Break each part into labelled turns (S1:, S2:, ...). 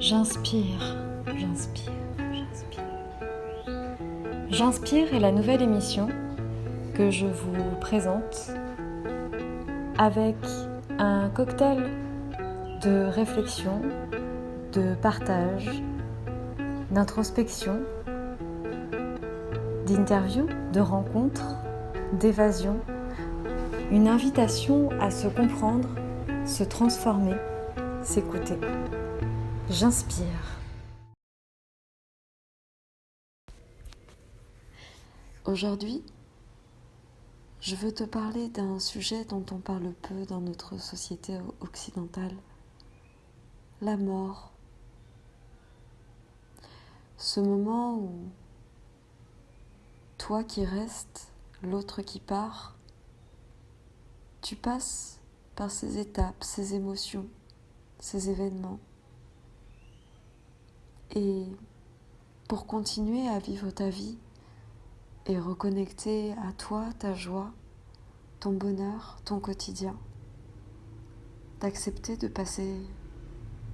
S1: J'inspire, j'inspire, j'inspire. J'inspire est la nouvelle émission que je vous présente avec un cocktail de réflexion, de partage, d'introspection, d'interview, de rencontres, d'évasion, une invitation à se comprendre, se transformer, s'écouter. J'inspire. Aujourd'hui, je veux te parler d'un sujet dont on parle peu dans notre société occidentale, la mort. Ce moment où toi qui restes, l'autre qui part, tu passes par ces étapes, ces émotions, ces événements. Et pour continuer à vivre ta vie et reconnecter à toi, ta joie, ton bonheur, ton quotidien, d'accepter de passer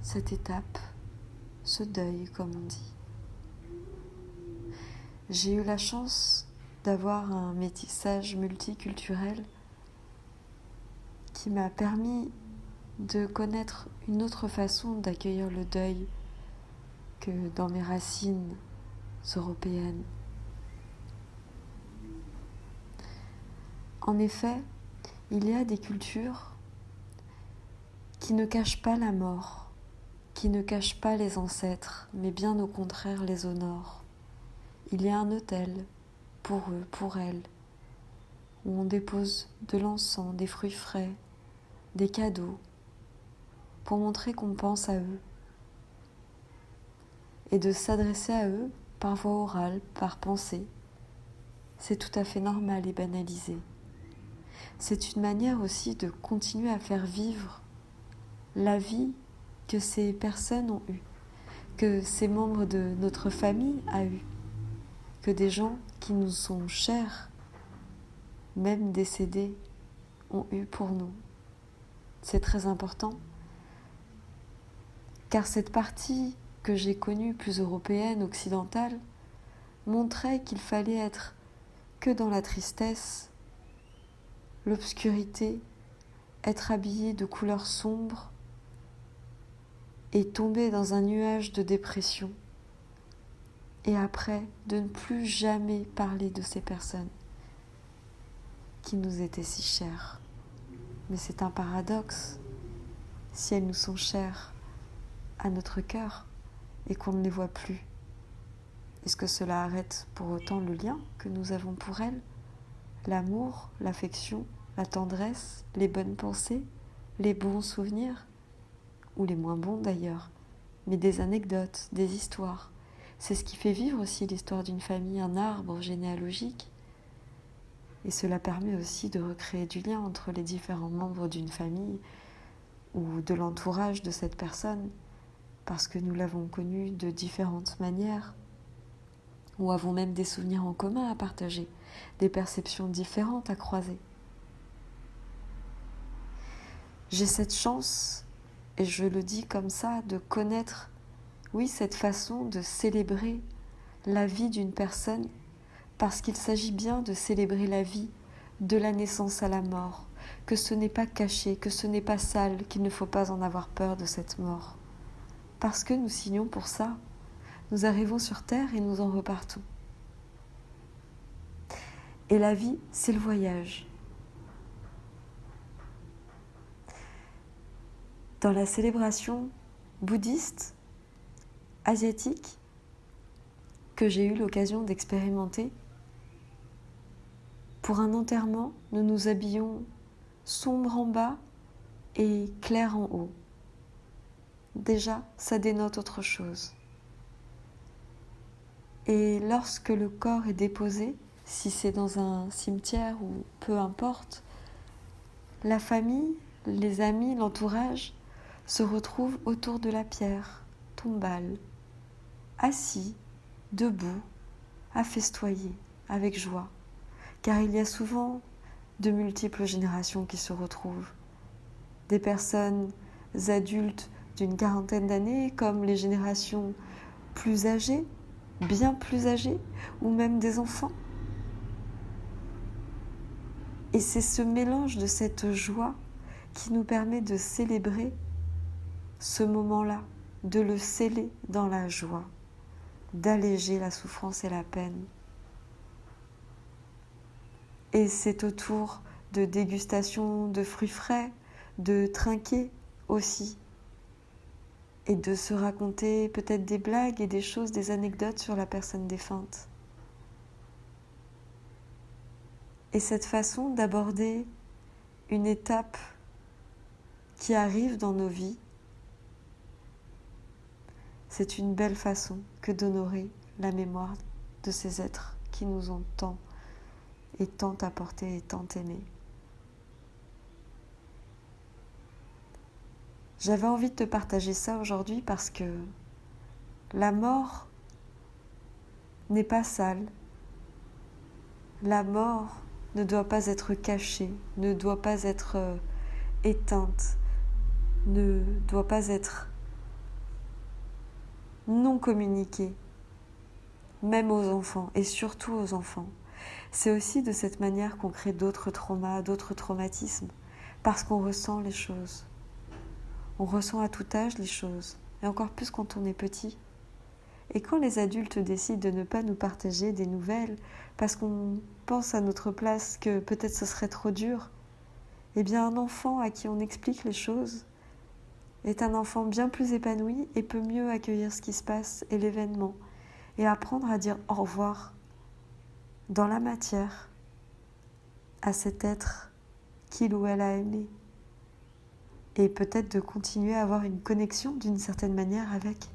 S1: cette étape, ce deuil comme on dit. J'ai eu la chance d'avoir un métissage multiculturel qui m'a permis de connaître une autre façon d'accueillir le deuil que dans mes racines européennes. En effet, il y a des cultures qui ne cachent pas la mort, qui ne cachent pas les ancêtres, mais bien au contraire les honorent. Il y a un autel pour eux, pour elles, où on dépose de l'encens, des fruits frais, des cadeaux, pour montrer qu'on pense à eux. Et de s'adresser à eux par voie orale, par pensée, c'est tout à fait normal et banalisé. C'est une manière aussi de continuer à faire vivre la vie que ces personnes ont eue, que ces membres de notre famille a eu, que des gens qui nous sont chers, même décédés, ont eu pour nous. C'est très important, car cette partie que j'ai connue plus européenne, occidentale, montrait qu'il fallait être que dans la tristesse, l'obscurité, être habillé de couleurs sombres et tomber dans un nuage de dépression. Et après, de ne plus jamais parler de ces personnes qui nous étaient si chères. Mais c'est un paradoxe, si elles nous sont chères à notre cœur et qu'on ne les voit plus. Est-ce que cela arrête pour autant le lien que nous avons pour elles ? L'amour, l'affection, la tendresse, les bonnes pensées, les bons souvenirs, ou les moins bons d'ailleurs, mais des anecdotes, des histoires. C'est ce qui fait vivre aussi l'histoire d'une famille, un arbre généalogique. Et cela permet aussi de recréer du lien entre les différents membres d'une famille ou de l'entourage de cette personne, parce que nous l'avons connue de différentes manières, ou avons même des souvenirs en commun à partager, des perceptions différentes à croiser. J'ai cette chance, et je le dis comme ça, de connaître, oui, cette façon de célébrer la vie d'une personne, parce qu'il s'agit bien de célébrer la vie, de la naissance à la mort, que ce n'est pas caché, que ce n'est pas sale, qu'il ne faut pas en avoir peur de cette mort. Parce que nous signons pour ça. Nous arrivons sur Terre et nous en repartons. Et la vie, c'est le voyage. Dans la célébration bouddhiste, asiatique, que j'ai eu l'occasion d'expérimenter, pour un enterrement, nous nous habillons sombre en bas et clair en haut. Déjà, ça dénote autre chose. Et lorsque le corps est déposé, si c'est dans un cimetière ou peu importe, la famille, les amis, l'entourage se retrouvent autour de la pierre tombale, assis, debout, à festoyer avec joie, car il y a souvent de multiples générations qui se retrouvent. Des personnes adultes d'une quarantaine d'années, comme les générations plus âgées, bien plus âgées, ou même des enfants. Et c'est ce mélange de cette joie qui nous permet de célébrer ce moment-là, de le sceller dans la joie, d'alléger la souffrance et la peine. Et c'est autour de dégustation de fruits frais, de trinquer aussi, et de se raconter peut-être des blagues et des choses, des anecdotes sur la personne défunte. Et cette façon d'aborder une étape qui arrive dans nos vies, c'est une belle façon que d'honorer la mémoire de ces êtres qui nous ont tant et tant apporté et tant aimé. J'avais envie de te partager ça aujourd'hui parce que la mort n'est pas sale. La mort ne doit pas être cachée, ne doit pas être éteinte, ne doit pas être non communiquée, même aux enfants et surtout aux enfants. C'est aussi de cette manière qu'on crée d'autres traumas, d'autres traumatismes, parce qu'on ressent les choses. On ressent à tout âge les choses, et encore plus quand on est petit. Et quand les adultes décident de ne pas nous partager des nouvelles, parce qu'on pense à notre place que peut-être ce serait trop dur, eh bien un enfant à qui on explique les choses est un enfant bien plus épanoui et peut mieux accueillir ce qui se passe et l'événement, et apprendre à dire au revoir dans la matière à cet être qu'il ou elle a aimé. Et peut-être de continuer à avoir une connexion d'une certaine manière avec.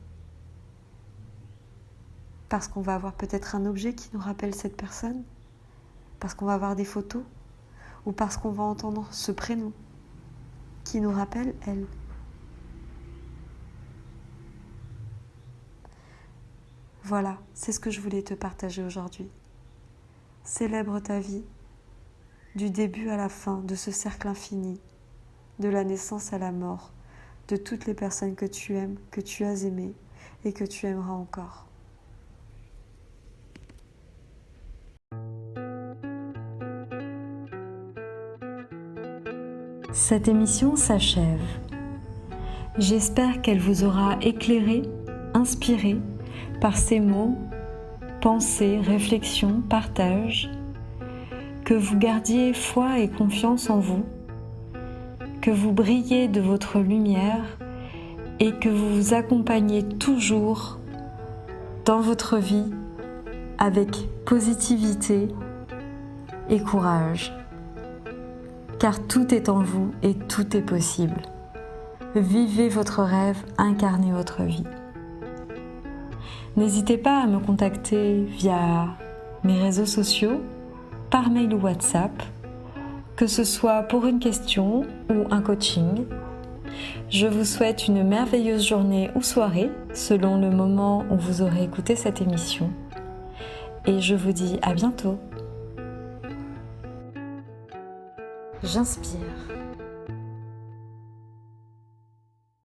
S1: Parce qu'on va avoir peut-être un objet qui nous rappelle cette personne, parce qu'on va avoir des photos, ou parce qu'on va entendre ce prénom qui nous rappelle elle. Voilà, c'est ce que je voulais te partager aujourd'hui. Célèbre ta vie, du début à la fin de ce cercle infini, de la naissance à la mort, de toutes les personnes que tu aimes, que tu as aimées et que tu aimeras encore.
S2: Cette émission s'achève. J'espère qu'elle vous aura éclairé, inspiré par ces mots, pensées, réflexions, partages, que vous gardiez foi et confiance en vous, que vous brillez de votre lumière et que vous vous accompagnez toujours dans votre vie avec positivité et courage. Car tout est en vous et tout est possible. Vivez votre rêve, incarnez votre vie. N'hésitez pas à me contacter via mes réseaux sociaux, par mail ou WhatsApp, que ce soit pour une question ou un coaching. Je vous souhaite une merveilleuse journée ou soirée, selon le moment où vous aurez écouté cette émission. Et je vous dis à bientôt. J'inspire.